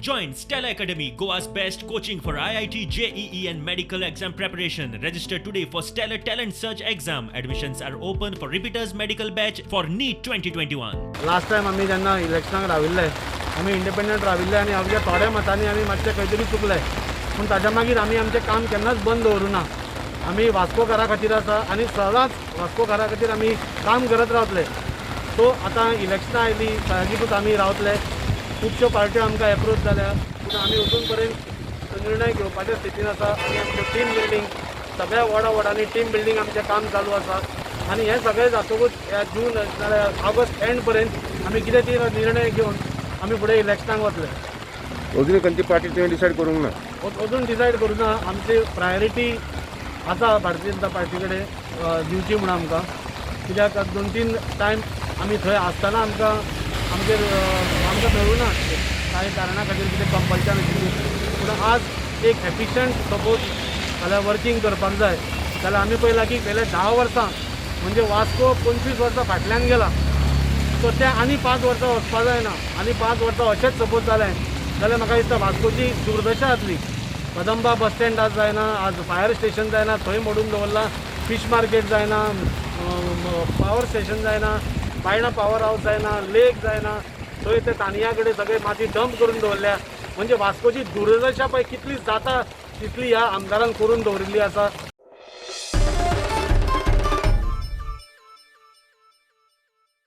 Join Stella Academy, Goa's best coaching for IIT, JEE and medical exam preparation. Register today for Stellar Talent Search exam. Admissions are open for repeaters medical batch for NEET 2021. Last time आमी जेन्ना इलेक्शनाक राविल्ले आमी independent राविल्ले आनी आमच्या थोड्या मतांनी आमी मातशें खंय तरी चुकले पूण ताच्या मागीर आमी आमचें काम केन्नाच बंद दवरूना. आमी वास्कोकारा खातीर आसा आनी सदांच वास्कोकारा खातीर आमी काम करत रावतले. सो आतां इलेक्शनां आयलीं सयाजीपूत आमी रावतले. खुबश्यो पार्ट्यो आमकां एप्रोच जाल्या पूण आमी अजून पर्यंत निर्णय घेवपाच्या स्थितीन आसा. आनी आमचें टीम बिल्डींग सगळ्या वॉर्डांनी टीम बिल्डींग आमचें काम चालू आसा आनी हें सगळें जातकूच ह्या जून नाल्यार ऑगस्ट एंड पर्यंत आमी कितें तरी निर्णय घेवन आमी फुडें इलेक्शनाक वतले. अजून खंयची पार्टी तुवें डिसायड करूंक ना? अजून डिसायड करूं ना. आमची प्रायोरिटी आसा भारतीय जनता पार्टी कडेन दिवची म्हणून आमकां, कित्याक 2-3 टायम आमी थंय आसतना आमकां मेळूना कांय कारणां खातीर कितें कंपल्शन आशिल्ली. पूण आज एक एफिशियंट सपोज जाल्यार वर्कींग करपाक जाय जाल्यार आमी पळयलां की गेल्या 10 वर्सां म्हणजे वास्को 25 वर्सां फाटल्यान गेला. सो तें आनी 5 वर्सां वचपा जायना. आनी 5 वर्सां अशेंच सपोज जालें जाल्यार म्हाका दिसता वास्कोची दुर्दशा जातली. कदंबा बस स्टँड आज जायना, आज फायर स्टेशन जायना, थंय मोडून दवरला. फिश मार्केट जायना, पावर स्टेशन जायना, बायणा पावर हावस जायना, लेक जायना, थंय ते तानिया कडेन सगळे माती डंप करून दवरल्या. म्हणजे वास्कोची दुर्दशा पळय कितली जाता तितली ह्या आमदारान करून दवरिल्ली आसा.